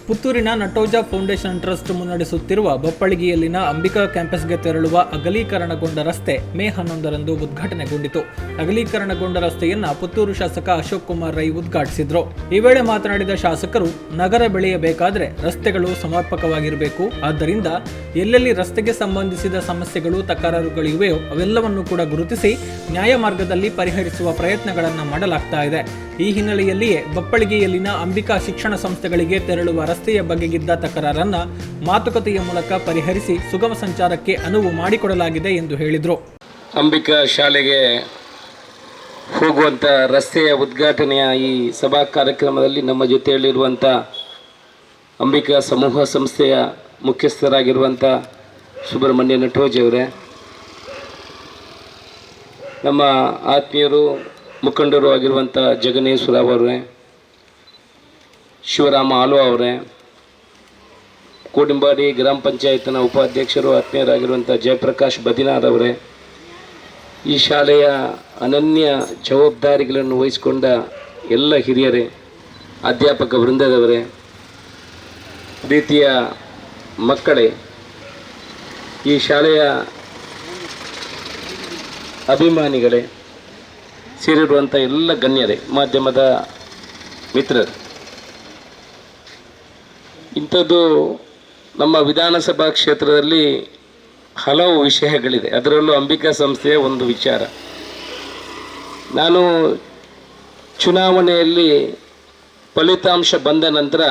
ಪುತ್ತೂರಿನ ನಟೋಜ foundation trust ಮುನ್ನಡೆಸುತ್ತಿರುವ ಬಪ್ಪಳಿಗೆಯಲ್ಲಿನ Ambika ಕ್ಯಾಂಪಸ್ಗೆ ತೆರಳುವ ಅಗಲೀಕರಣಗೊಂಡ ರಸ್ತೆ ಮೇ 11ರಂದು ಉದ್ಘಾಟನೆಗೊಂಡಿತು. ಅಗಲೀಕರಣಗೊಂಡ ರಸ್ತೆಯನ್ನ ಪುತ್ತೂರು ಶಾಸಕ ಅಶೋಕ್ ಕುಮಾರ್ ರೈ ಉದ್ಘಾಟಿಸಿದ್ರು. ಈ ವೇಳೆ ಮಾತನಾಡಿದ ಶಾಸಕರು, ನಗರ ಬೆಳೆಯಬೇಕಾದ್ರೆ ರಸ್ತೆಗಳು ಸಮರ್ಪಕವಾಗಿರಬೇಕು. ಆದ್ದರಿಂದ ಎಲ್ಲೆಲ್ಲಿ ರಸ್ತೆಗೆ ಸಂಬಂಧಿಸಿದ ಸಮಸ್ಯೆಗಳು, ತಕರಾರುಗಳಿವೆಯೋ ಅವೆಲ್ಲವನ್ನು ಕೂಡ ಗುರುತಿಸಿ ನ್ಯಾಯ ಮಾರ್ಗದಲ್ಲಿ ಪರಿಹರಿಸುವ ಪ್ರಯತ್ನಗಳನ್ನು ಮಾಡಲಾಗ್ತಾ ಇದೆ. ಈ ಹಿನ್ನೆಲೆಯಲ್ಲಿಯೇ ಬಪ್ಪಳಿಗೆಯಲ್ಲಿನ ಅಂಬಿಕಾ ಶಿಕ್ಷಣ ಸಂಸ್ಥೆಗಳಿಗೆ ತೆರಳುವ ರಸ್ತೆಯ ಬಗೆಗಿದ್ದ ತಕರಾರನ್ನ ಮಾತುಕತೆಯ ಮೂಲಕ ಪರಿಹರಿಸಿ ಸುಗಮ ಸಂಚಾರಕ್ಕೆ ಅನುವು ಮಾಡಿಕೊಡಲಾಗಿದೆ ಎಂದು ಹೇಳಿದರು. ಅಂಬಿಕಾ ಶಾಲೆಗೆ ಹೋಗುವಂಥ ರಸ್ತೆಯ ಉದ್ಘಾಟನೆಯ ಈ ಸಭಾ ಕಾರ್ಯಕ್ರಮದಲ್ಲಿ ನಮ್ಮ ಜೊತೆಯಲ್ಲಿರುವಂಥ ಅಂಬಿಕಾ ಸಮೂಹ ಸಂಸ್ಥೆಯ ಮುಖ್ಯಸ್ಥರಾಗಿರುವಂಥ ಸುಬ್ರಹ್ಮಣ್ಯ ನಟೋಜ್ ಅವರೇ, ನಮ್ಮ ಆತ್ಮೀಯರು ಮುಖಂಡರು ಆಗಿರುವಂಥ ಜಗನೇಶ್ವರ ಅವರೇ, ಶಿವರಾಮ ಆಲೋ ಅವರೇ, ಕೋಡಿಂಬಾಡಿ ಗ್ರಾಮ ಪಂಚಾಯತ್ನ ಉಪಾಧ್ಯಕ್ಷರು ಆತ್ಮೀಯರಾಗಿರುವಂಥ ಜಯಪ್ರಕಾಶ್ ಬದಿನಾರ್ ಅವರೇ, ಈ ಶಾಲೆಯ ಅನನ್ಯ ಜವಾಬ್ದಾರಿಗಳನ್ನು ವಹಿಸಿಕೊಂಡ ಎಲ್ಲ ಹಿರಿಯರೇ, ಅಧ್ಯಾಪಕ ವೃಂದದವರೇ, ಪ್ರೀತಿಯ ಮಕ್ಕಳೇ, ಈ ಶಾಲೆಯ ಅಭಿಮಾನಿಗಳೇ, ಸೇರಿರುವಂಥ ಎಲ್ಲ ಗಣ್ಯರೇ, ಮಾಧ್ಯಮದ ಮಿತ್ರರು, ಇಂಥದ್ದು ನಮ್ಮ ವಿಧಾನಸಭಾ ಕ್ಷೇತ್ರದಲ್ಲಿ ಹಲವು ವಿಷಯಗಳಿದೆ. ಅದರಲ್ಲೂ ಅಂಬಿಕಾ ಸಂಸ್ಥೆಯ ಒಂದು ವಿಚಾರ. ನಾನು ಚುನಾವಣೆಯಲ್ಲಿ ಫಲಿತಾಂಶ ಬಂದ ನಂತರ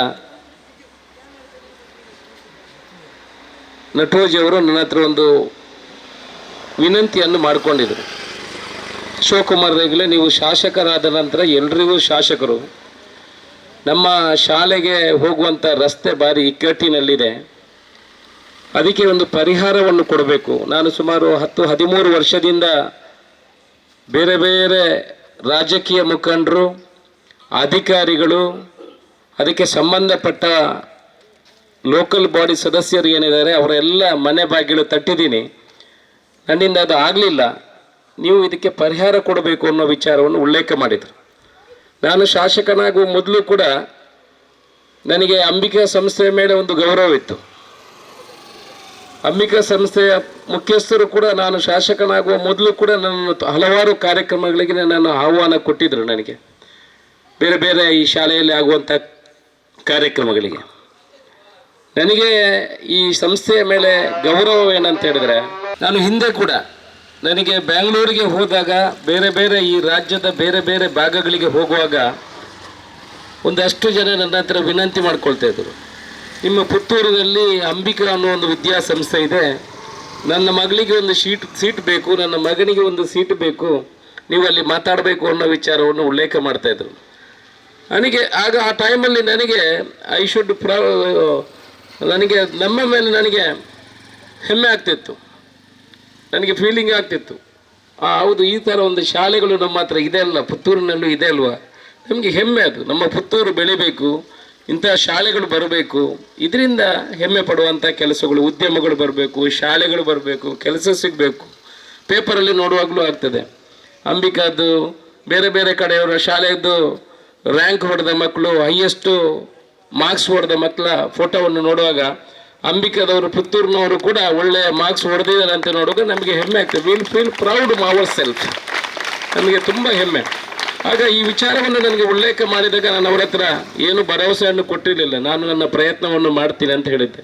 ನಟೋಜ್ ಅವರು ನನ್ನ ಹತ್ರ ಒಂದು ವಿನಂತಿಯನ್ನು ಮಾಡಿಕೊಂಡಿದ್ರು. ಶಿವಕುಮಾರ್ ರೇಗಲೆ, ನೀವು ಶಾಸಕರಾದ ನಂತರ ಎಲ್ರಿಗೂ ಶಾಸಕರು, ನಮ್ಮ ಶಾಲೆಗೆ ಹೋಗುವಂಥ ರಸ್ತೆ ಭಾರಿ ಇಕ್ಕಟ್ಟಿನಲ್ಲಿದೆ, ಅದಕ್ಕೆ ಒಂದು ಪರಿಹಾರವನ್ನು ಕೊಡಬೇಕು. ನಾನು ಸುಮಾರು 10-13 ವರ್ಷದಿಂದ ಬೇರೆ ಬೇರೆ ರಾಜಕೀಯ ಮುಖಂಡರು, ಅಧಿಕಾರಿಗಳು, ಅದಕ್ಕೆ ಸಂಬಂಧಪಟ್ಟ ಲೋಕಲ್ ಬಾಡಿ ಸದಸ್ಯರು ಏನಿದ್ದಾರೆ ಅವರೆಲ್ಲ ಮನೆ ಬಾಗಿಲು ತಟ್ಟಿದ್ದೀನಿ. ನನ್ನಿಂದ ಅದು ಆಗಲಿಲ್ಲ. ನೀವು ಇದಕ್ಕೆ ಪರಿಹಾರ ಕೊಡಬೇಕು ಅನ್ನೋ ವಿಚಾರವನ್ನು ಉಲ್ಲೇಖ ಮಾಡಿದರು. ನಾನು ಶಾಸಕನಾಗುವ ಮೊದಲು ಕೂಡ ನನಗೆ ಅಂಬಿಕಾ ಸಂಸ್ಥೆಯ ಮೇಲೆ ಒಂದು ಗೌರವವಿತ್ತು. ಅಂಬಿಕಾ ಸಂಸ್ಥೆಯ ಮುಖ್ಯಸ್ಥರು ಕೂಡ ನಾನು ಶಾಸಕನಾಗುವ ಮೊದಲು ಕೂಡ ನನ್ನ ಹಲವಾರು ಕಾರ್ಯಕ್ರಮಗಳಿಗೆ ನಾನು ಆಹ್ವಾನ ಕೊಟ್ಟಿದ್ದರು. ನನಗೆ ಬೇರೆ ಬೇರೆ ಈ ಶಾಲೆಯಲ್ಲಿ ಆಗುವಂಥ ಕಾರ್ಯಕ್ರಮಗಳಿಗೆ ನನಗೆ ಈ ಸಂಸ್ಥೆಯ ಮೇಲೆ ಗೌರವವೇನಂತ ಹೇಳಿದರೆ, ನಾನು ಹಿಂದೆ ಕೂಡ ನನಗೆ ಬೆಂಗಳೂರಿಗೆ ಹೋದಾಗ, ಬೇರೆ ಬೇರೆ ಈ ರಾಜ್ಯದ ಬೇರೆ ಬೇರೆ ಭಾಗಗಳಿಗೆ ಹೋಗುವಾಗ ಒಂದಷ್ಟು ಜನ ನನ್ನ ಹತ್ರ ವಿನಂತಿ ಮಾಡ್ಕೊಳ್ತಾ ಇದ್ದರು, ನಿಮ್ಮ ಪುತ್ತೂರಿನಲ್ಲಿ ಅಂಬಿಕಾ ಅನ್ನೋ ಒಂದು ವಿದ್ಯಾಸಂಸ್ಥೆ ಇದೆ, ನನ್ನ ಮಗಳಿಗೆ ಒಂದು ಸೀಟ್ ಬೇಕು, ನನ್ನ ಮಗನಿಗೆ ಒಂದು ಸೀಟ್ ಬೇಕು, ನೀವು ಅಲ್ಲಿ ಮಾತಾಡಬೇಕು ಅನ್ನೋ ವಿಚಾರವನ್ನು ಉಲ್ಲೇಖ ಮಾಡ್ತಾಯಿದ್ರು. ನನಗೆ ಆಗ ಆ ಟೈಮಲ್ಲಿ ನನಗೆ ನನಗೆ ನಮ್ಮ ಮೇಲೆ ನನಗೆ ಹೆಮ್ಮೆ ಆಗ್ತಿತ್ತು, ನನಗೆ ಫೀಲಿಂಗ್ ಆಗ್ತಿತ್ತು. ಹೌದು, ಈ ಥರ ಒಂದು ಶಾಲೆಗಳು ನಮ್ಮ ಹತ್ರ ಇದೆ ಅಲ್ಲ, ಪುತ್ತೂರಿನಲ್ಲೂ ಇದೆ ಅಲ್ವಾ, ನಮಗೆ ಹೆಮ್ಮೆ. ಅದು ನಮ್ಮ ಪುತ್ತೂರು ಬೆಳಿಬೇಕು, ಇಂಥ ಶಾಲೆಗಳು ಬರಬೇಕು, ಇದರಿಂದ ಹೆಮ್ಮೆ ಪಡುವಂಥ ಕೆಲಸಗಳು, ಉದ್ಯಮಗಳು ಬರಬೇಕು, ಶಾಲೆಗಳು ಬರಬೇಕು, ಕೆಲಸ ಸಿಗಬೇಕು. ಪೇಪರಲ್ಲಿ ನೋಡುವಾಗಲೂ ಆಗ್ತದೆ, ಅಂಬಿಕಾದ್ದು ಬೇರೆ ಬೇರೆ ಕಡೆಯವರ ಶಾಲೆಯದ್ದು ರ್ಯಾಂಕ್ ಹೊಡೆದ ಮಕ್ಕಳು, ಹೈಯೆಸ್ಟು ಮಾರ್ಕ್ಸ್ ಹೊಡೆದ ಮಕ್ಕಳ ಫೋಟೋವನ್ನು ನೋಡುವಾಗ ಅಂಬಿಕಾದವರು, ಪುತ್ತೂರಿನವರು ಕೂಡ ಒಳ್ಳೆ ಮಾರ್ಕ್ಸ್ ಹೊಡೆದಿದ್ದಾರೆ ಅಂತ ನೋಡುವಾಗ ನಮಗೆ ಹೆಮ್ಮೆ ಆಗ್ತದೆ. Will feel proud our self, ನಮಗೆ ತುಂಬ ಹೆಮ್ಮೆ. ಆಗ ಈ ವಿಚಾರವನ್ನು ನನಗೆ ಉಲ್ಲೇಖ ಮಾಡಿದಾಗ ನಾನು ಅವರ ಹತ್ರ ಏನು ಭರವಸೆಯನ್ನು ಕೊಟ್ಟಿರಲಿಲ್ಲ. ನಾನು ನನ್ನ ಪ್ರಯತ್ನವನ್ನು ಮಾಡ್ತೀನಿ ಅಂತ ಹೇಳಿದ್ದೆ.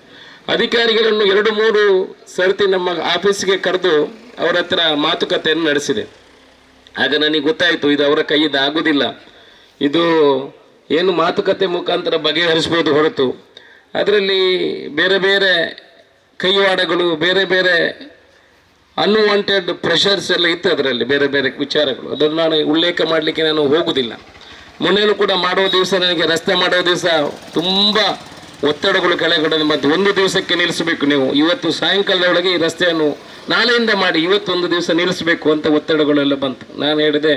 ಅಧಿಕಾರಿಗಳನ್ನು 2-3 ಸರ್ತಿ ನಮ್ಮ ಆಫೀಸ್ಗೆ ಕರೆದು ಅವರ ಹತ್ರ ಮಾತುಕತೆಯನ್ನು ನಡೆಸಿದೆ. ಆಗ ನನಗೆ ಗೊತ್ತಾಯಿತು, ಇದು ಅವರ ಕೈಯಿಂದ ಆಗೋದಿಲ್ಲ, ಇದು ಏನು ಮಾತುಕತೆ ಮುಖಾಂತರ ಬಗೆಹರಿಸ್ಬೋದು ಹೊರತು ಅದರಲ್ಲಿ ಬೇರೆ ಬೇರೆ ಕೈವಾಡಗಳು, ಬೇರೆ ಬೇರೆ ಅನ್ವಾಂಟೆಡ್ ಪ್ರೆಷರ್ಸ್ ಎಲ್ಲ ಇತ್ತು, ಅದರಲ್ಲಿ ಬೇರೆ ಬೇರೆ ವಿಚಾರಗಳು. ಅದನ್ನು ನಾನು ಉಲ್ಲೇಖ ಮಾಡಲಿಕ್ಕೆ ನಾನು ಹೋಗುವುದಿಲ್ಲ. ಮೊನ್ನೆನೂ ಕೂಡ ಮಾಡೋ ದಿವಸ, ನನಗೆ ರಸ್ತೆ ಮಾಡೋ ದಿವಸ ತುಂಬ ಒತ್ತಡಗಳು ಕೆಳಗಡೆ, ಮತ್ತು ಒಂದು ದಿವಸಕ್ಕೆ ನಿಲ್ಲಿಸಬೇಕು, ನೀವು ಇವತ್ತು ಸಾಯಂಕಾಲದೊಳಗೆ ಈ ರಸ್ತೆಯನ್ನು ನಾಳೆಯಿಂದ ಮಾಡಿ, ಇವತ್ತೊಂದು ದಿವಸ ನಿಲ್ಲಿಸಬೇಕು ಅಂತ ಒತ್ತಡಗಳೆಲ್ಲ ಬಂತು. ನಾನು ಹೇಳಿದೆ,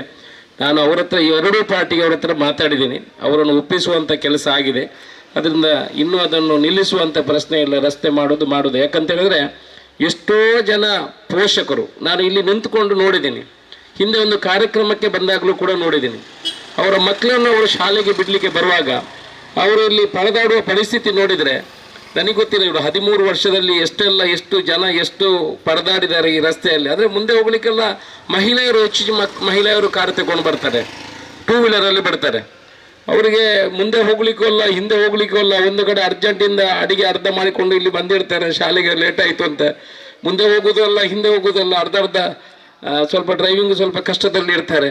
ನಾನು ಅವರ ಹತ್ರ, ಈ 2 ಪಾರ್ಟಿಗೆ ಅವರ ಹತ್ರ ಮಾತಾಡಿದ್ದೀನಿ, ಅವರನ್ನು ಒಪ್ಪಿಸುವಂಥ ಕೆಲಸ ಆಗಿದೆ. ಅದರಿಂದ ಇನ್ನೂ ಅದನ್ನು ನಿಲ್ಲಿಸುವಂಥ ಪ್ರಶ್ನೆ ಇಲ್ಲ, ರಸ್ತೆ ಮಾಡೋದು. ಯಾಕಂತ ಹೇಳಿದ್ರೆ ಎಷ್ಟೋ ಜನ ಪೋಷಕರು ನಾನು ಇಲ್ಲಿ ನಿಂತುಕೊಂಡು ನೋಡಿದ್ದೀನಿ, ಹಿಂದೆ ಒಂದು ಕಾರ್ಯಕ್ರಮಕ್ಕೆ ಬಂದಾಗಲೂ ಕೂಡ ನೋಡಿದ್ದೀನಿ, ಅವರ ಮಕ್ಕಳನ್ನು ಅವರು ಶಾಲೆಗೆ ಬಿಡಲಿಕ್ಕೆ ಬರುವಾಗ ಅವರು ಇಲ್ಲಿ ಪರದಾಡುವ ಪರಿಸ್ಥಿತಿ ನೋಡಿದರೆ ನನಗೆ ಗೊತ್ತಿಲ್ಲ, ಇವರು 13 ವರ್ಷದಲ್ಲಿ ಎಷ್ಟು ಜನ ಎಷ್ಟು ಪರದಾಡಿದ್ದಾರೆ ಈ ರಸ್ತೆಯಲ್ಲಿ. ಆದರೆ ಮುಂದೆ ಹೋಗ್ಲಿಕ್ಕೆಲ್ಲ ಮಹಿಳೆಯರು ಹೆಚ್ಚು ಮಹಿಳೆಯರು ಕಾರು ತಗೊಂಡು ಬರ್ತಾರೆ, 2 ವೀಲರಲ್ಲಿ ಬರ್ತಾರೆ. ಅವರಿಗೆ ಮುಂದೆ ಹೋಗ್ಲಿಕ್ಕೂ ಅಲ್ಲ ಹಿಂದೆ ಹೋಗ್ಲಿಕ್ಕೂ ಅಲ್ಲ. ಒಂದು ಕಡೆ ಅರ್ಜೆಂಟಿಂದ ಅಡಿಗೆ ಅರ್ಧ ಮಾಡಿಕೊಂಡು ಇಲ್ಲಿ ಬಂದಿರ್ತಾರೆ, ಶಾಲೆಗೆ ಲೇಟ್ ಆಯಿತು ಅಂತ. ಮುಂದೆ ಹೋಗೋದಲ್ಲ ಹಿಂದೆ ಹೋಗೋದಲ್ಲ, ಅರ್ಧ ಸ್ವಲ್ಪ ಡ್ರೈವಿಂಗ್ ಸ್ವಲ್ಪ ಕಷ್ಟದಲ್ಲಿ ಇರ್ತಾರೆ.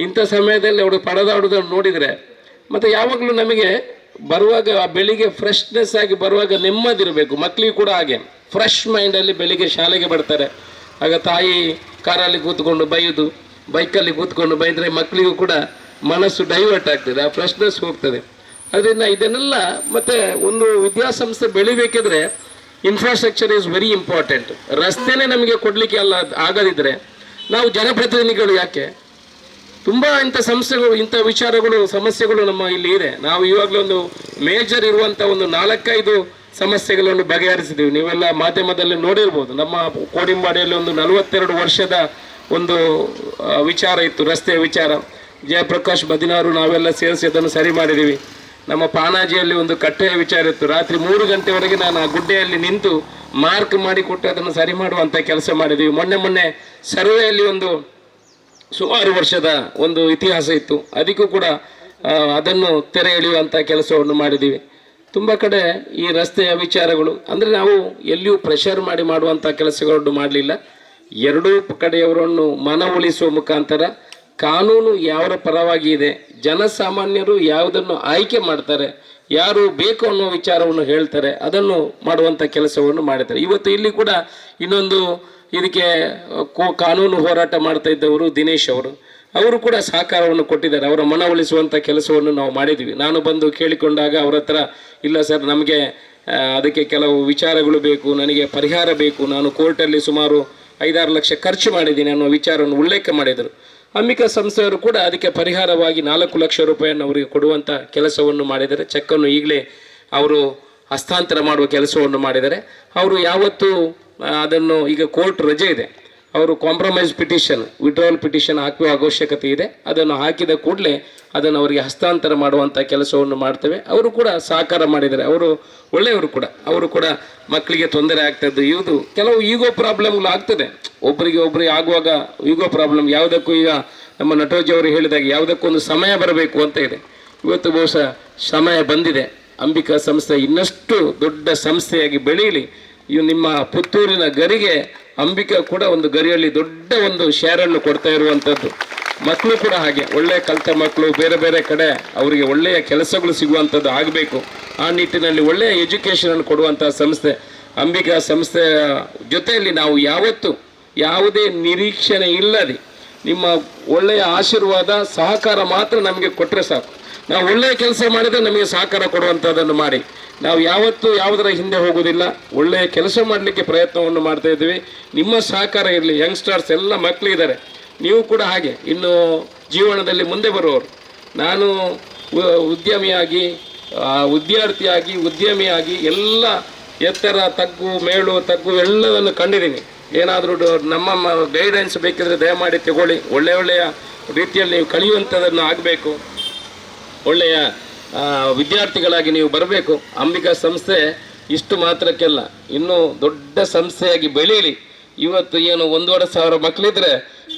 ಇಂಥ ಸಮಯದಲ್ಲಿ ಅವರು ಪರದಾಡುವುದನ್ನು ನೋಡಿದರೆ ಮತ್ತು ಯಾವಾಗಲೂ ನಮಗೆ ಬರುವಾಗ ಬೆಳಿಗ್ಗೆ ಫ್ರೆಶ್ನೆಸ್ ಆಗಿ ಬರುವಾಗ ನೆಮ್ಮದಿರಬೇಕು. ಮಕ್ಕಳಿಗೆ ಕೂಡ ಹಾಗೆ ಫ್ರೆಶ್ ಮೈಂಡಲ್ಲಿ ಬೆಳಿಗ್ಗೆ ಶಾಲೆಗೆ ಬರ್ತಾರೆ. ಆಗ ತಾಯಿ ಕಾರಲ್ಲಿ ಕೂತ್ಕೊಂಡು ಬೈಯೋದು, ಬೈಕಲ್ಲಿ ಕೂತ್ಕೊಂಡು ಬೈದರೆ ಮಕ್ಕಳಿಗೂ ಕೂಡ ಮನಸ್ಸು ಡೈವರ್ಟ್ ಆಗ್ತದೆ, ಆ ಫ್ರೆಶ್ನೆಸ್ ಹೋಗ್ತದೆ. ಅದರಿಂದ ಇದನ್ನೆಲ್ಲ ಮತ್ತು ಒಂದು ವಿದ್ಯಾಸಂಸ್ಥೆ ಬೆಳಿಬೇಕಿದ್ರೆ ಇನ್ಫ್ರಾಸ್ಟ್ರಕ್ಚರ್ ಈಸ್ ವೆರಿ ಇಂಪಾರ್ಟೆಂಟ್. ರಸ್ತೆನೇ ನಮಗೆ ಕೊಡಲಿಕ್ಕೆ ಆಗದಿದ್ದರೆ ನಾವು ಜನಪ್ರತಿನಿಧಿಗಳು ಯಾಕೆ? ತುಂಬ ಇಂಥ ಸಂಸ್ಥೆಗಳು, ಇಂಥ ವಿಚಾರಗಳು, ಸಮಸ್ಯೆಗಳು ನಮ್ಮ ಇಲ್ಲಿ ಇದೆ. ನಾವು ಇವಾಗಲೂ ಒಂದು ಮೇಜರ್ ಇರುವಂಥ ಒಂದು 4-5 ಸಮಸ್ಯೆಗಳನ್ನು ಬಗೆಹರಿಸಿದ್ದೀವಿ. ನೀವೆಲ್ಲ ಮಾಧ್ಯಮದಲ್ಲಿ ನೋಡಿರ್ಬೋದು. ನಮ್ಮ ಕೋಡಿಂಬಾಡಿಯಲ್ಲಿ ಒಂದು 42 ವರ್ಷದ ಒಂದು ವಿಚಾರ ಇತ್ತು, ರಸ್ತೆಯ ವಿಚಾರ. ಜಯಪ್ರಕಾಶ್ ಬದಿನಾರು ನಾವೆಲ್ಲ ಸೇರಿಸಿ ಅದನ್ನು ಸರಿ ಮಾಡಿದ್ದೀವಿ. ನಮ್ಮ ಪಾನಾಜಿಯಲ್ಲಿ ಒಂದು ಕಟ್ಟೆಯ ವಿಚಾರ ಇತ್ತು. ರಾತ್ರಿ 3 ಗಂಟೆವರೆಗೆ ನಾನು ಆ ಗುಡ್ಡೆಯಲ್ಲಿ ನಿಂತು ಮಾರ್ಕ್ ಮಾಡಿಕೊಟ್ಟು ಅದನ್ನು ಸರಿ ಮಾಡುವಂಥ ಕೆಲಸ ಮಾಡಿದ್ದೀವಿ. ಮೊನ್ನೆ ಸರ್ವೆಯಲ್ಲಿ ಒಂದು ಸುಮಾರು ವರ್ಷದ ಒಂದು ಇತಿಹಾಸ ಇತ್ತು, ಅದಕ್ಕೂ ಕೂಡ ಅದನ್ನು ತೆರೆ ಎಳೆಯುವಂಥ ಕೆಲಸವನ್ನು ಮಾಡಿದ್ದೀವಿ. ತುಂಬ ಕಡೆ ಈ ರಸ್ತೆಯ ವಿಚಾರಗಳು ಅಂದರೆ ನಾವು ಎಲ್ಲಿಯೂ ಪ್ರೆಷರ್ ಮಾಡುವಂಥ ಕೆಲಸಗಳನ್ನು ಮಾಡಲಿಲ್ಲ. ಎರಡೂ ಕಡೆಯವರನ್ನು ಮನವೊಲಿಸುವ ಮುಖಾಂತರ ಕಾನೂನು ಯಾವರ ಪರವಾಗಿ ಇದೆ, ಜನಸಾಮಾನ್ಯರು ಯಾವುದನ್ನು ಆಯ್ಕೆ ಮಾಡ್ತಾರೆ, ಯಾರು ಬೇಕು ಅನ್ನೋ ವಿಚಾರವನ್ನು ಹೇಳ್ತಾರೆ, ಅದನ್ನು ಮಾಡುವಂಥ ಕೆಲಸವನ್ನು ಮಾಡಿದ್ದಾರೆ. ಇವತ್ತು ಇಲ್ಲಿ ಕೂಡ ಇನ್ನೊಂದು ಇದಕ್ಕೆ ಕಾನೂನು ಹೋರಾಟ ಮಾಡ್ತಾ ಇದ್ದವರು ದಿನೇಶ್ ಅವರು ಕೂಡ ಸಹಕಾರವನ್ನು ಕೊಟ್ಟಿದ್ದಾರೆ. ಅವರ ಮನವೊಲಿಸುವಂಥ ಕೆಲಸವನ್ನು ನಾವು ಮಾಡಿದ್ವಿ. ನಾನು ಬಂದು ಕೇಳಿಕೊಂಡಾಗ ಅವರ ಹತ್ರ ಇಲ್ಲ ಸರ್, ನಮಗೆ ಅದಕ್ಕೆ ಕೆಲವು ವಿಚಾರಗಳು ಬೇಕು, ನನಗೆ ಪರಿಹಾರ ಬೇಕು, ನಾನು ಕೋರ್ಟಲ್ಲಿ ಸುಮಾರು 5-6 ಲಕ್ಷ ಖರ್ಚು ಮಾಡಿದ್ದೀನಿ ಅನ್ನೋ ವಿಚಾರವನ್ನು ಉಲ್ಲೇಖ ಮಾಡಿದರು. ಅಂಬಿಕಾ ಸಂಸ್ಥೆಯವರು ಕೂಡ ಅದಕ್ಕೆ ಪರಿಹಾರವಾಗಿ 4 ಲಕ್ಷ ರೂಪಾಯಿಯನ್ನು ಅವರಿಗೆ ಕೊಡುವಂಥ ಕೆಲಸವನ್ನು ಮಾಡಿದ್ದಾರೆ. ಚೆಕ್ಕನ್ನು ಈಗಲೇ ಅವರು ಹಸ್ತಾಂತರ ಮಾಡುವ ಕೆಲಸವನ್ನು ಮಾಡಿದ್ದಾರೆ. ಅವರು ಯಾವತ್ತೂ ಅದನ್ನು, ಈಗ ಕೋರ್ಟ್ ರಜೆ ಇದೆ, ಅವರು ಕಾಂಪ್ರಮೈಸ್ ಪಿಟಿಷನ್, ವಿಡ್ರಾವಲ್ ಪಿಟಿಷನ್ ಹಾಕುವ ಅವಶ್ಯಕತೆ ಇದೆ. ಅದನ್ನು ಹಾಕಿದ ಕೂಡಲೇ ಅದನ್ನು ಅವರಿಗೆ ಹಸ್ತಾಂತರ ಮಾಡುವಂಥ ಕೆಲಸವನ್ನು ಮಾಡ್ತೇವೆ. ಅವರು ಕೂಡ ಸಹಕಾರ ಮಾಡಿದ್ದಾರೆ. ಅವರು ಒಳ್ಳೆಯವರು ಕೂಡ. ಅವರು ಕೂಡ ಮಕ್ಕಳಿಗೆ ತೊಂದರೆ ಆಗ್ತದ್ದು, ಇದು ಕೆಲವು ಈಗೋ ಪ್ರಾಬ್ಲಮ್ಗಳು ಆಗ್ತದೆ. ಒಬ್ಬರಿಗೆ ಆಗುವಾಗ ಈಗೋ ಪ್ರಾಬ್ಲಮ್ ಯಾವುದಕ್ಕೂ, ಈಗ ನಮ್ಮ ನಟೋಜಿ ಅವರು ಹೇಳಿದಾಗ ಯಾವುದಕ್ಕೊಂದು ಸಮಯ ಬರಬೇಕು ಅಂತ ಇದೆ. ಇವತ್ತು ಬಹುಶಃ ಸಮಯ ಬಂದಿದೆ. ಅಂಬಿಕಾ ಸಂಸ್ಥೆ ಇನ್ನಷ್ಟು ದೊಡ್ಡ ಸಂಸ್ಥೆಯಾಗಿ ಬೆಳೀಲಿ. ಇವು ನಿಮ್ಮ ಪುತ್ತೂರಿನ ಗರಿಗೆ ಅಂಬಿಕಾ ಕೂಡ ಒಂದು ಗರಿಯಲ್ಲಿ ದೊಡ್ಡ ಒಂದು ಶೇರನ್ನು ಕೊಡ್ತಾ ಇರುವಂಥದ್ದು. ಮಕ್ಕಳು ಕೂಡ ಹಾಗೆ, ಒಳ್ಳೆಯ ಕಲಿತ ಮಕ್ಕಳು ಬೇರೆ ಬೇರೆ ಕಡೆ ಅವರಿಗೆ ಒಳ್ಳೆಯ ಕೆಲಸಗಳು ಸಿಗುವಂಥದ್ದು ಆಗಬೇಕು. ಆ ನಿಟ್ಟಿನಲ್ಲಿ ಒಳ್ಳೆಯ ಎಜುಕೇಷನನ್ನು ಕೊಡುವಂಥ ಸಂಸ್ಥೆ ಅಂಬಿಕಾ ಸಂಸ್ಥೆಯ ಜೊತೆಯಲ್ಲಿ ನಾವು ಯಾವತ್ತೂ ಯಾವುದೇ ನಿರೀಕ್ಷಣೆ ಇಲ್ಲದೆ ನಿಮ್ಮ ಒಳ್ಳೆಯ ಆಶೀರ್ವಾದ ಸಹಕಾರ ಮಾತ್ರ ನಮಗೆ ಕೊಟ್ಟರೆ ಸಾಕು. ನಾವು ಒಳ್ಳೆಯ ಕೆಲಸ ಮಾಡಿದರೆ ನಮಗೆ ಸಹಕಾರ ಕೊಡುವಂಥದ್ದನ್ನು ಮಾಡಿ. ನಾವು ಯಾವತ್ತೂ ಯಾವುದರ ಹಿಂದೆ ಹೋಗೋದಿಲ್ಲ. ಒಳ್ಳೆಯ ಕೆಲಸ ಮಾಡಲಿಕ್ಕೆ ಪ್ರಯತ್ನವನ್ನು ಮಾಡ್ತಾ ಇದ್ದೀವಿ. ನಿಮ್ಮ ಸಹಕಾರ ಇರಲಿ. ಯಂಗ್ಸ್ಟರ್ಸ್ ಎಲ್ಲ ಮಕ್ಕಳಿದ್ದಾರೆ, ನೀವು ಕೂಡ ಹಾಗೆ ಇನ್ನು ಜೀವನದಲ್ಲಿ ಮುಂದೆ ಬರುವವರು. ನಾನು ಉದ್ಯಮಿಯಾಗಿ, ವಿದ್ಯಾರ್ಥಿಯಾಗಿ, ಉದ್ಯಮಿಯಾಗಿ ಎಲ್ಲ ಎತ್ತರ ತಗ್ಗು ಮೇಳು ತಗ್ಗು ಎಲ್ಲದನ್ನು ಕಂಡಿದ್ದೀನಿ. ಏನಾದರೂ ನಮ್ಮ ಗೈಡೆನ್ಸ್ ಬೇಕಿದ್ರೆ ದಯಮಾಡಿ ತಗೊಳ್ಳಿ. ಒಳ್ಳೆಯ ರೀತಿಯಲ್ಲಿ ನೀವು ಕಲಿಯುವಂಥದ್ದನ್ನು ಆಗಬೇಕು. ಒಳ್ಳೆಯ ವಿದ್ಯಾರ್ಥಿಗಳಾಗಿ ನೀವು ಬರಬೇಕು. ಅಂಬಿಕಾ ಸಂಸ್ಥೆ ಇಷ್ಟು ಮಾತ್ರಕ್ಕೆಲ್ಲ, ಇನ್ನೂ ದೊಡ್ಡ ಸಂಸ್ಥೆಯಾಗಿ ಬೆಳೀಲಿ. ಇವತ್ತು ಏನು 1,500 ಮಕ್ಕಳಿದ್ರೆ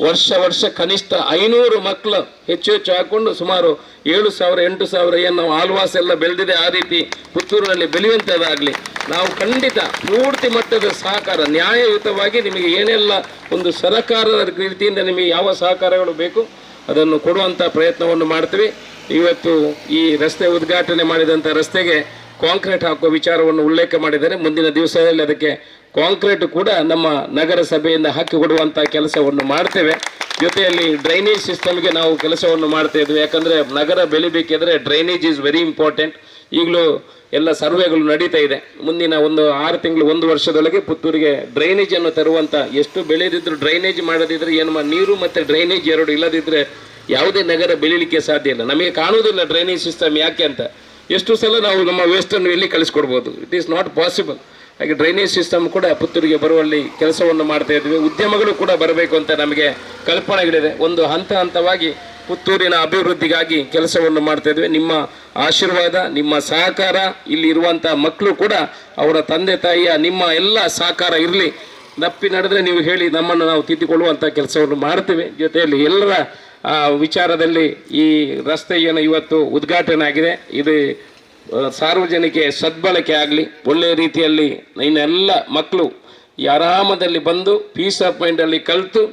ವರ್ಷ ಕನಿಷ್ಠ 500 ಮಕ್ಕಳು ಹೆಚ್ಚು ಹಾಕ್ಕೊಂಡು ಸುಮಾರು 7,000 8,000 ಏನು ನಾವು ಆಳ್ವಾಸ್ ಎಲ್ಲ ಬೆಳೆದಿದೆ, ಆ ರೀತಿ ಪುತ್ತೂರಿನಲ್ಲಿ ಬೆಳೆಯುವಂಥದ್ದಾಗಲಿ. ನಾವು ಖಂಡಿತ ಪೂರ್ತಿ ಮಟ್ಟದ ಸಹಕಾರ ನ್ಯಾಯಯುತವಾಗಿ ನಿಮಗೆ ಏನೆಲ್ಲ ಒಂದು ಸರಕಾರದ ರೀತಿಯಿಂದ ನಿಮಗೆ ಯಾವ ಸಹಕಾರಗಳು ಬೇಕು ಅದನ್ನು ಕೊಡುವಂಥ ಪ್ರಯತ್ನವನ್ನು ಮಾಡ್ತೀವಿ. ಇವತ್ತು ಈ ರಸ್ತೆ ಉದ್ಘಾಟನೆ ಮಾಡಿದಂಥ ರಸ್ತೆಗೆ ಕಾಂಕ್ರೀಟ್ ಹಾಕುವ ವಿಚಾರವನ್ನು ಉಲ್ಲೇಖ ಮಾಡಿದ್ದಾರೆ. ಮುಂದಿನ ದಿವಸದಲ್ಲಿ ಅದಕ್ಕೆ ಕಾಂಕ್ರೀಟ್ ಕೂಡ ನಮ್ಮ ನಗರ ಸಭೆಯಿಂದ ಹಾಕಿ ಕೊಡುವಂಥ ಕೆಲಸವನ್ನು ಮಾಡ್ತೇವೆ. ಜೊತೆಯಲ್ಲಿ ಡ್ರೈನೇಜ್ ಸಿಸ್ಟಮ್ಗೆ ನಾವು ಕೆಲಸವನ್ನು ಮಾಡ್ತಾ ಇದ್ವಿ. ಯಾಕಂದರೆ ನಗರ ಬೆಳಿಬೇಕಿದ್ರೆ ಡ್ರೈನೇಜ್ ಈಸ್ ವೆರಿ ಇಂಪಾರ್ಟೆಂಟ್. ಈಗಲೂ ಎಲ್ಲ ಸರ್ವೆಗಳು ನಡೀತಾ ಇದೆ. ಮುಂದಿನ ಒಂದು 6 ತಿಂಗಳು 1 ವರ್ಷದೊಳಗೆ ಪುತ್ತೂರಿಗೆ ಡ್ರೈನೇಜನ್ನು ತರುವಂಥ, ಎಷ್ಟು ಬೆಳೆದಿದ್ರು ಡ್ರೈನೇಜ್ ಮಾಡದಿದ್ರೆ ಏನು, ನೀರು ಮತ್ತು ಡ್ರೈನೇಜ್ ಎರಡು ಇಲ್ಲದಿದ್ದರೆ ಯಾವುದೇ ನಗರ ಬೆಳೀಲಿಕ್ಕೆ ಸಾಧ್ಯ ಇಲ್ಲ. ನಮಗೆ ಕಾಣುವುದಿಲ್ಲ ಡ್ರೈನೇಜ್ ಸಿಸ್ಟಮ್ ಯಾಕೆ ಅಂತ. ಎಷ್ಟು ಸಲ ನಾವು ನಮ್ಮ ವೇಸ್ಟನ್ನು ಎಲ್ಲಿ ಕಳಿಸ್ಕೊಡ್ಬೋದು, ಇಟ್ ಈಸ್ ನಾಟ್ ಪಾಸಿಬಲ್. ಹಾಗೆ ಡ್ರೈನೇಜ್ ಸಿಸ್ಟಮ್ ಕೂಡ ಪುತ್ತೂರಿಗೆ ಬರುವಲ್ಲಿ ಕೆಲಸವನ್ನು ಮಾಡ್ತಾ ಇದ್ವಿ. ಉದ್ಯಮಗಳು ಕೂಡ ಬರಬೇಕು ಅಂತ ನಮಗೆ ಕಲ್ಪನೆಗಳಿದೆ. ಒಂದು ಹಂತವಾಗಿ ಪುತ್ತೂರಿನ ಅಭಿವೃದ್ಧಿಗಾಗಿ ಕೆಲಸವನ್ನು ಮಾಡ್ತಾ ಇದ್ವಿ. ನಿಮ್ಮ ಆಶೀರ್ವಾದ, ನಿಮ್ಮ ಸಹಕಾರ, ಇಲ್ಲಿ ಇರುವಂಥ ಮಕ್ಕಳು ಕೂಡ ಅವರ ತಂದೆ ತಾಯಿಯ ನಿಮ್ಮ ಎಲ್ಲ ಸಹಕಾರ ಇರಲಿ. ನಪ್ಪಿ ನಡೆದ್ರೆ ನೀವು ಹೇಳಿ, ನಮ್ಮನ್ನು ನಾವು ತಿದ್ದಿಕೊಳ್ಳುವಂಥ ಕೆಲಸವನ್ನು ಮಾಡ್ತೇವೆ. ಜೊತೆಯಲ್ಲಿ ಎಲ್ಲರ ವಿಚಾರದಲ್ಲಿ ಈ ರಸ್ತೆ ಏನು ಇವತ್ತು ಉದ್ಘಾಟನೆ ಆಗಿದೆ, ಇದು ಸಾರ್ವಜನಿಕ ಸದ್ಬಳಕೆ ಆಗಲಿ, ಒಳ್ಳೆಯ ರೀತಿಯಲ್ಲಿ ಇನ್ನೆಲ್ಲ ಮಕ್ಕಳು ಈ ಆರಾಮದಲ್ಲಿ ಬಂದು ಪೀಸ್ ಆಫ್ ಮೈಂಡಲ್ಲಿ ಕಲಿತು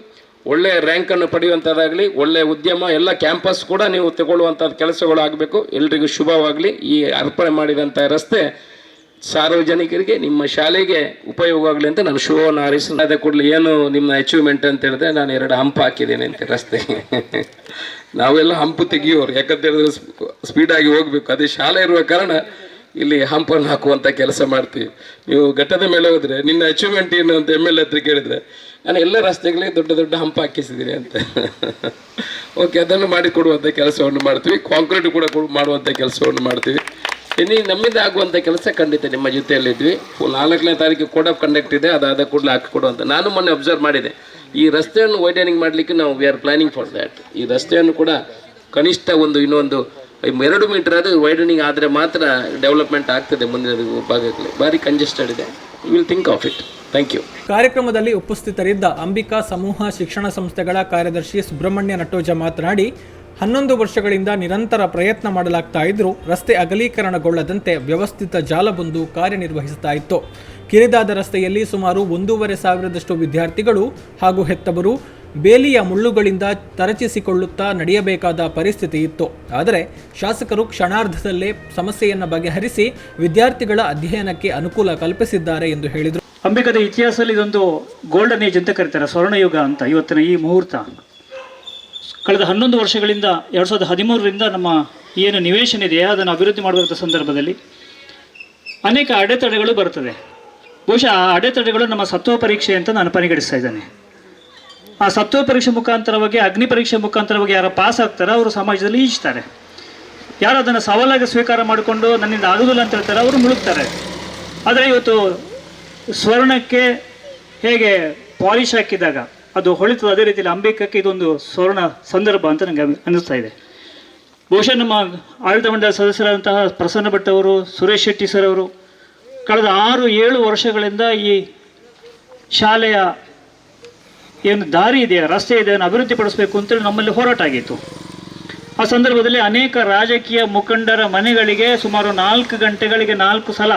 ಒಳ್ಳೆಯ ರ್ಯಾಂಕನ್ನು ಪಡೆಯುವಂಥದ್ದಾಗಲಿ, ಒಳ್ಳೆಯ ಉದ್ಯಮ ಎಲ್ಲ ಕ್ಯಾಂಪಸ್ ಕೂಡ ನೀವು ತಗೊಳ್ಳುವಂಥದ್ದು ಕೆಲಸಗಳು ಆಗಬೇಕು. ಎಲ್ರಿಗೂ ಶುಭವಾಗಲಿ. ಈ ಅರ್ಪಣೆ ಮಾಡಿದಂಥ ರಸ್ತೆ ಸಾರ್ವಜನಿಕರಿಗೆ, ನಿಮ್ಮ ಶಾಲೆಗೆ ಉಪಯೋಗ ಆಗಲಿ ಅಂತ ನಾನು ಶುಭವನ್ನು ಹಾರೈಸಿ, ಅದೇ ಕೂಡಲೇ ಏನು ನಿಮ್ಮ ಅಚೀವ್ಮೆಂಟ್ ಅಂತ ಹೇಳಿದ್ರೆ ನಾನು 2 ಹಂಪ್ ಹಾಕಿದ್ದೇನೆ ಅಂತ ರಸ್ತೆಗೆ. ನಾವೆಲ್ಲ ಹಂಪು ತೆಗಿಯೋರು, ಯಾಕಂತ ಹೇಳಿದ್ರೆ ಸ್ಪೀಡಾಗಿ ಹೋಗ್ಬೇಕು. ಅದೇ ಶಾಲೆ ಇರುವ ಕಾರಣ ಇಲ್ಲಿ ಹಂಪನ್ನು ಹಾಕುವಂಥ ಕೆಲಸ ಮಾಡ್ತೀವಿ. ನೀವು ಘಟ್ಟದ ಮೇಲೆ ಹೋದರೆ ನಿನ್ನ ಅಚೀವ್ಮೆಂಟ್ ಏನು ಅಂತ MLA ಹತ್ರ ಕೇಳಿದರೆ ನಾನು ಎಲ್ಲ ರಸ್ತೆಗಳಿಗೆ ದೊಡ್ಡ ದೊಡ್ಡ ಹಂಪ ಹಾಕಿಸಿದ್ದೀನಿ ಅಂತ. ಓಕೆ, ಅದನ್ನು ಮಾಡಿಕೊಡುವಂಥ ಕೆಲಸವನ್ನು ಮಾಡ್ತೀವಿ. ಕಾಂಕ್ರೀಟ್ ಕೂಡ ಮಾಡುವಂಥ ಕೆಲಸವನ್ನು ಮಾಡ್ತೀವಿ. ಇನ್ನು ನಮ್ಮಿಂದ ಆಗುವಂಥ ಕೆಲಸ ಖಂಡಿತ ನಿಮ್ಮ ಜೊತೆಯಲ್ಲಿದ್ವಿ. 4ನೇ ತಾರೀಕು ಕೋಡ್ ಆಫ್ ಕಂಡಕ್ಟ್ ಇದೆ, ಅದಾದ ಕೂಡಲೇ ಹಾಕಿಕೊಡುವಂಥ. ನಾನು ಮೊನ್ನೆ ಅಬ್ಸರ್ವ್ ಮಾಡಿದೆ, ಈ ರಸ್ತೆಯನ್ನು ವೈಡನಿಂಗ್ ಮಾಡಲಿಕ್ಕೆ ನಾವು we are planning for that. ಈ ರಸ್ತೆಯನ್ನು ಕೂಡ ಕನಿಷ್ಠ ಇನ್ನೊಂದು 2 ಮೀಟರ್ ಅದು ವೈಡನಿಂಗ್ ಆದರೆ ಮಾತ್ರ ಡೆವಲಪ್ಮೆಂಟ್ ಆಗ್ತದೆ. ಮುಂದಿನ ಭಾಗಗಳಲ್ಲಿ ಭಾರಿ ಕಂಜೆಸ್ಟೆಡ್ ಇದೆ. Will think of it. Thank you. ಕಾರ್ಯಕ್ರಮದಲ್ಲಿ ಉಪಸ್ಥಿತರಿದ್ದ ಅಂಬಿಕಾ ಸಮೂಹ ಶಿಕ್ಷಣ ಸಂಸ್ಥೆಗಳ ಕಾರ್ಯದರ್ಶಿ ಸುಬ್ರಹ್ಮಣ್ಯ ನಟ್ಟೋಜ ಮಾತನಾಡಿ, 11 ವರ್ಷಗಳಿಂದ ನಿರಂತರ ಪ್ರಯತ್ನ ಮಾಡಲಾಗ್ತಾ ಇದ್ರೂ ರಸ್ತೆ ಅಗಲೀಕರಣಗೊಳ್ಳದಂತೆ ವ್ಯವಸ್ಥಿತ ಜಾಲಬಂದು ಕಾರ್ಯನಿರ್ವಹಿಸ್ತಾ ಇತ್ತು. ಕಿರಿದಾದ ರಸ್ತೆಯಲ್ಲಿ ಸುಮಾರು 1,500 ವಿದ್ಯಾರ್ಥಿಗಳು ಹಾಗೂ ಹೆತ್ತವರು ಬೇಲಿಯ ಮುಳ್ಳುಗಳಿಂದ ತರಚಿಸಿಕೊಳ್ಳುತ್ತಾ ನಡೆಯಬೇಕಾದ ಪರಿಸ್ಥಿತಿ ಇತ್ತು. ಆದರೆ ಶಾಸಕರು ಕ್ಷಣಾರ್ಧದಲ್ಲೇ ಸಮಸ್ಯೆಯನ್ನು ಬಗೆಹರಿಸಿ ವಿದ್ಯಾರ್ಥಿಗಳ ಅಧ್ಯಯನಕ್ಕೆ ಅನುಕೂಲ ಕಲ್ಪಿಸಿದ್ದಾರೆ ಎಂದು ಹೇಳಿದರು. ಅಂಬಿಕಾದ ಇತಿಹಾಸದಲ್ಲಿ ಇದೊಂದು ಗೋಲ್ಡನ್ ಏಜ್ ಅಂತ ಕರೀತಾರೆ, ಸ್ವರ್ಣಯುಗ ಅಂತ. ಇವತ್ತಿನ ಈ ಮುಹೂರ್ತ ಕಳೆದ 11 ವರ್ಷಗಳಿಂದ 2013ರಿಂದ ನಮ್ಮ ಏನು ನಿವೇಶನ ಇದೆಯಾ ಅದನ್ನು ಅಭಿವೃದ್ಧಿ ಮಾಡುವಂಥ ಸಂದರ್ಭದಲ್ಲಿ ಅನೇಕ ಅಡೆತಡೆಗಳು ಬರ್ತದೆ. ಬಹುಶಃ ಆ ಅಡೆತಡೆಗಳು ನಮ್ಮ ಸತ್ವ ಪರೀಕ್ಷೆ ಅಂತ ನಾನು ಪರಿಗಣಿಸ್ತಾ ಇದ್ದೇನೆ. ಆ ಸತ್ವ ಪರೀಕ್ಷೆ ಮುಖಾಂತರವಾಗಿ, ಅಗ್ನಿ ಪರೀಕ್ಷೆ ಮುಖಾಂತರವಾಗಿ ಯಾರು ಪಾಸ್ ಆಗ್ತಾರೋ ಅವರು ಸಮಾಜದಲ್ಲಿ ಈಜ್ತಾರೆ. ಯಾರು ಅದನ್ನು ಸವಾಲಾಗಿ ಸ್ವೀಕಾರ ಮಾಡಿಕೊಂಡು ನನ್ನಿಂದ ಆಗೋದಿಲ್ಲ ಅಂತ ಹೇಳ್ತಾರೆ, ಅವರು ಮುಳುಗ್ತಾರೆ. ಆದರೆ ಇವತ್ತು ಸ್ವರ್ಣಕ್ಕೆ ಹೇಗೆ ಪಾಲಿಶ್ ಹಾಕಿದಾಗ ಅದು ಹೊಳಿತದೆ, ಅದೇ ರೀತಿಯಲ್ಲಿ ಅಂಬಿಕಕ್ಕೆ ಇದೊಂದು ಸ್ವರ್ಣ ಸಂದರ್ಭ ಅಂತ ನನಗೆ ಅನ್ನಿಸ್ತಾ ಇದೆ. ಬಹುಶಃ ನಮ್ಮ ಆಡಳಿತ ಮಂಡಳಿ ಸದಸ್ಯರಾದಂತಹ ಪ್ರಸನ್ನ ಭಟ್ ಅವರು, ಸುರೇಶ್ ಶೆಟ್ಟಿ ಸರ್ ಅವರು ಕಳೆದ 6-7 ವರ್ಷಗಳಿಂದ ಈ ಶಾಲೆಯ ಏನು ದಾರಿ ಇದೆ, ರಸ್ತೆ ಇದೆ, ಅದನ್ನು ಅಭಿವೃದ್ಧಿಪಡಿಸಬೇಕು ಅಂತೇಳಿ ನಮ್ಮಲ್ಲಿ ಹೋರಾಟ ಆಗಿತ್ತು. ಆ ಸಂದರ್ಭದಲ್ಲಿ ಅನೇಕ ರಾಜಕೀಯ ಮುಖಂಡರ ಮನೆಗಳಿಗೆ ಸುಮಾರು 4 ಗಂಟೆಗಳಿಗೆ 4 ಸಲ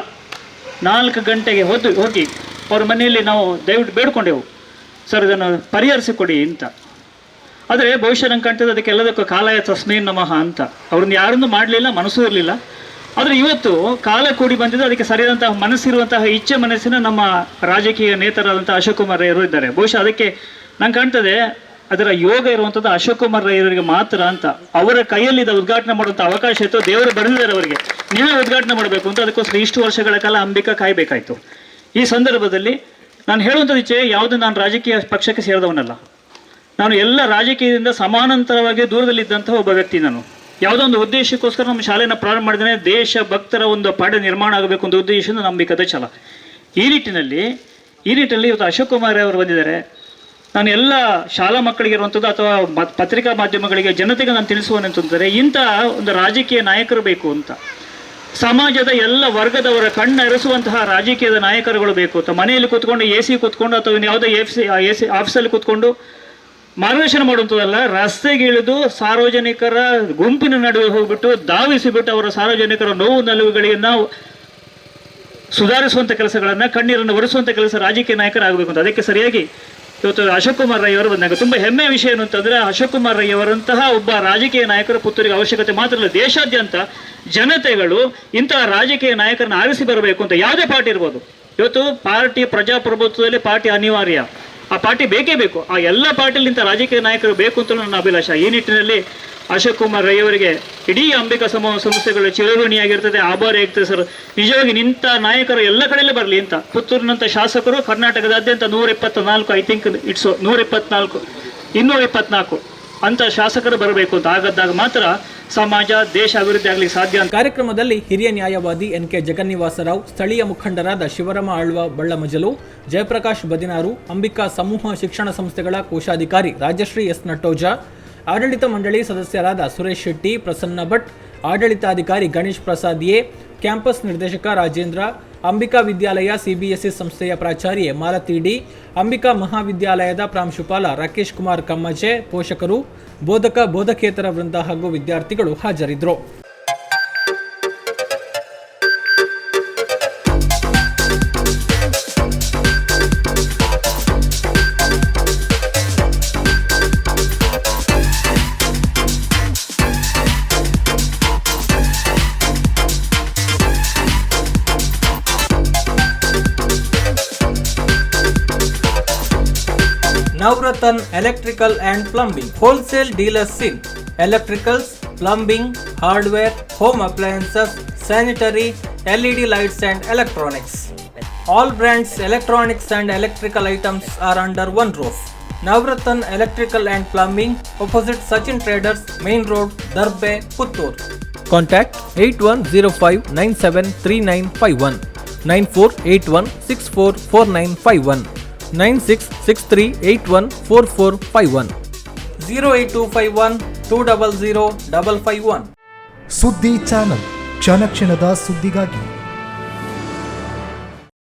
4 ಗಂಟೆಗೆ ಹೋಗಿ ಅವ್ರ ಮನೆಯಲ್ಲಿ ನಾವು ದಯವಿಟ್ಟು ಬೇಡ್ಕೊಂಡೆವು, ಸರ್ ಇದನ್ನು ಪರಿಹರಿಸಿಕೊಡಿ ಅಂತ. ಆದರೆ ಬಹುಶಃ ನಂಗೆ ಕಾಣ್ತದೆ ಅದಕ್ಕೆಲ್ಲದಕ್ಕೂ ಕಾಲಾಯ ತಸ್ಮೈನ್ ನಮಃ ಅಂತ. ಅವ್ರನ್ನ ಯಾರನ್ನೂ ಮಾಡಲಿಲ್ಲ, ಮನಸ್ಸೂ ಇರಲಿಲ್ಲ. ಆದರೆ ಇವತ್ತು ಕಾಲ ಕೂಡಿ ಬಂದಿದ್ದು, ಅದಕ್ಕೆ ಸರಿಯಾದಂತಹ ಮನಸ್ಸಿರುವಂತಹ ಇಚ್ಛೆ ಮನಸ್ಸಿನ ನಮ್ಮ ರಾಜಕೀಯ ನೇತರಾದಂಥ ಅಶೋಕ್ ಕುಮಾರ್ ರೈಯರು ಇದ್ದಾರೆ. ಬಹುಶಃ ಅದಕ್ಕೆ ನಂಗೆ ಕಾಣ್ತದೆ ಅದರ ಯೋಗ ಇರುವಂಥದ್ದು ಅಶೋಕ್ ಕುಮಾರ್ ರೈಯರಿಗೆ ಮಾತ್ರ ಅಂತ. ಅವರ ಕೈಯಲ್ಲಿ ಇದು ಉದ್ಘಾಟನೆ ಮಾಡುವಂಥ ಅವಕಾಶ ಇತ್ತು, ದೇವರು ಬರೆದಿದ್ದಾರೆ ಅವರಿಗೆ, ನೀವೇ ಉದ್ಘಾಟನೆ ಮಾಡಬೇಕು ಅಂತ. ಅದಕ್ಕೋಸ್ಕರ ಇಷ್ಟು ವರ್ಷಗಳ ಕಾಲ ಅಂಬಿಕಾ ಕಾಯಬೇಕಾಯಿತು. ಈ ಸಂದರ್ಭದಲ್ಲಿ ನಾನು ಹೇಳುವಂಥದ್ದು ಇಚ್ಛೆ, ಯಾವುದು ನಾನು ರಾಜಕೀಯ ಪಕ್ಷಕ್ಕೆ ಸೇರಿದವನಲ್ಲ. ನಾನು ಎಲ್ಲ ರಾಜಕೀಯದಿಂದ ಸಮಾನಾಂತರವಾಗಿ ದೂರದಲ್ಲಿದ್ದಂತಹ ಒಬ್ಬ ವ್ಯಕ್ತಿ. ನಾನು ಯಾವುದೋ ಒಂದು ಉದ್ದೇಶಕ್ಕೋಸ್ಕರ ನಮ್ಮ ಶಾಲೆಯನ್ನು ಪ್ರಾರಂಭ ಮಾಡಿದ್ದೇನೆ. ದೇಶ ಭಕ್ತರ ಒಂದು ಪಾಠ ನಿರ್ಮಾಣ ಆಗಬೇಕು ಅಂತ ಉದ್ದೇಶದಿಂದ ನಂಬಿಕದ ಛಲ. ಈ ನಿಟ್ಟಿನಲ್ಲಿ ಇವತ್ತು ಅಶೋಕ್ ಕುಮಾರ್ ಅವರು ಬಂದಿದ್ದಾರೆ. ನಾನು ಎಲ್ಲ ಶಾಲಾ ಮಕ್ಕಳಿಗೆ ಇರುವಂಥದ್ದು ಅಥವಾ ಪತ್ರಿಕಾ ಮಾಧ್ಯಮಗಳಿಗೆ, ಜನತೆಗೆ ನಾನು ತಿಳಿಸುವಂತಂದರೆ, ಇಂಥ ಒಂದು ರಾಜಕೀಯ ನಾಯಕರು ಬೇಕು ಅಂತ. ಸಮಾಜದ ಎಲ್ಲ ವರ್ಗದವರ ಕಣ್ಣೆರೆಸುವಂತಹ ರಾಜಕೀಯದ ನಾಯಕರುಗಳು ಬೇಕು ಅಂತ. ಮನೆಯಲ್ಲಿ ಕೂತ್ಕೊಂಡು AC ಕೂತ್ಕೊಂಡು ಅಥವಾ ಯಾವುದೋ AC ಆಫೀಸಲ್ಲಿ ಕೂತ್ಕೊಂಡು ಮಾರ್ಗದರ್ಶನ ಮಾಡುವಂಥದ್ದಲ್ಲ, ರಸ್ತೆಗೆ ಇಳಿದು ಸಾರ್ವಜನಿಕರ ಗುಂಪಿನ ನಡುವೆ ಹೋಗ್ಬಿಟ್ಟು ಧಾವಿಸಿಬಿಟ್ಟು ಅವರ ಸಾರ್ವಜನಿಕರ ನೋವು ನಲುವುಗಳಿಗೆ ನಾವು ಸುಧಾರಿಸುವಂಥ ಕೆಲಸಗಳನ್ನು, ಕಣ್ಣೀರನ್ನು ಒರೆಸುವಂಥ ಕೆಲಸ ರಾಜಕೀಯ ನಾಯಕರಾಗಬೇಕು ಅಂತ. ಅದಕ್ಕೆ ಸರಿಯಾಗಿ ಇವತ್ತು ಅಶೋಕ್ ಕುಮಾರ್ ರೈ ಅವರು ಬಂದಾಗ ತುಂಬ ಹೆಮ್ಮೆಯ ವಿಷಯ ಏನು ಅಂತಂದರೆ, ಅಶೋಕ್ ಕುಮಾರ್ ರೈ ಅವರಂತಹ ಒಬ್ಬ ರಾಜಕೀಯ ನಾಯಕರ ಪುತ್ತೂರಿಗೆ ಅವಶ್ಯಕತೆ ಮಾತ್ರ ಅಲ್ಲ, ದೇಶಾದ್ಯಂತ ಜನತೆಗಳು ಇಂತಹ ರಾಜಕೀಯ ನಾಯಕರನ್ನ ಆರಿಸಿ ಬರಬೇಕು ಅಂತ. ಯಾವುದೇ ಪಾರ್ಟಿ ಇರ್ಬೋದು, ಇವತ್ತು ಪಾರ್ಟಿ ಪ್ರಜಾಪ್ರಭುತ್ವದಲ್ಲಿ ಪಾರ್ಟಿ ಅನಿವಾರ್ಯ, ಆ ಪಾರ್ಟಿ ಬೇಕೇ ಬೇಕು. ಆ ಎಲ್ಲ ಪಾರ್ಟಿಯಲ್ಲಿ ಇಂಥ ರಾಜಕೀಯ ನಾಯಕರು ಬೇಕು ಅಂತ ನನ್ನ ಅಭಿಲಾಷ. ಈ ನಿಟ್ಟಿನಲ್ಲಿ ಅಶೋಕ್ ಕುಮಾರ್ ರೈ ಅವರಿಗೆ ಇಡೀ ಅಂಬಿಕಾ ಸಮೂಹ ಸಂಸ್ಥೆಗಳು ಚಿರಋಣಿಯಾಗಿರ್ತದೆ, ಆಭಾರಿ ಆಗ್ತದೆ ಸರ್. ನಿಜವಾಗಿ ನಿಂತ ನಾಯಕರು ಎಲ್ಲ ಕಡೆಯಲ್ಲೇ ಬರಲಿ ಅಂತ. ಪುತ್ತೂರಿನಂಥ ಶಾಸಕರು ಕರ್ನಾಟಕದಾದ್ಯಂತ 124, ಐ ಥಿಂಕ್ ಇಟ್ಸ್ 124, 224 ಅಂತ ಶಾಸಕರು ಬರಬೇಕು ಅಂತ. ಆಗದ್ದಾಗ ಮಾತ್ರ ಸಮಾಜ, ದೇಶ ಅಭಿವೃದ್ಧಿ ಆಗಲಿಕ್ಕೆ ಸಾಧ್ಯ ಅಂತ. ಕಾರ್ಯಕ್ರಮದಲ್ಲಿ ಹಿರಿಯ ನ್ಯಾಯವಾದಿ NK ಜಗನ್ನಿವಾಸರಾವ್, ಸ್ಥಳೀಯ ಮುಖಂಡರಾದ ಶಿವರಾಮ ಆಳ್ವ ಬಳ್ಳಮಜಲು, ಜಯಪ್ರಕಾಶ್ ಬದಿನಾರು, ಅಂಬಿಕಾ ಸಮೂಹ ಶಿಕ್ಷಣ ಸಂಸ್ಥೆಗಳ ಕೋಶಾಧಿಕಾರಿ ರಾಜಶ್ರೀ S ನಟ್ಟೋಜ, ಆಡಳಿತ ಮಂಡಳಿ ಸದಸ್ಯರಾದ ಸುರೇಶ್ ಶೆಟ್ಟಿ, ಪ್ರಸನ್ನ ಭಟ್, ಆಡಳಿತಾಧಿಕಾರಿ ಗಣೇಶ್ ಪ್ರಸಾದ್ ಎ, ಕ್ಯಾಂಪಸ್ ನಿರ್ದೇಶಕ ರಾಜೇಂದ್ರ, ಅಂಬಿಕಾ ವಿದ್ಯಾಲಯ ಸಿಬಿಎಸ್ಇ ಸಂಸ್ಥೆಯ ಪ್ರಾಚಾರ್ಯೆ ಮಾಲತಿ ಡಿ, ಅಂಬಿಕಾ ಮಹಾವಿದ್ಯಾಲಯದ ಪ್ರಾಂಶುಪಾಲ ರಾಕೇಶ್ ಕುಮಾರ್ ಕಮ್ಮಜೆ, ಪೋಷಕರು, ಬೋಧಕೇತರ ವೃಂದ ಹಾಗೂ ವಿದ್ಯಾರ್ಥಿಗಳು ಹಾಜರಿದ್ದರು. Navratan Electrical and Plumbing, wholesale dealers in electricals, plumbing, hardware, home appliances, sanitary, LED lights and electronics. All brands electronics and electrical items are under one roof. Navratan Electrical and Plumbing, opposite Sachin Traders, Main Road, Darbe, Puttur. Contact 8105973951, 9481644951. 9663814451, 08251 200 551. ಸುದ್ದಿ channel, ಕ್ಷಣ ಕ್ಷಣದ ಸುದ್ದಿಗಾಗಿ.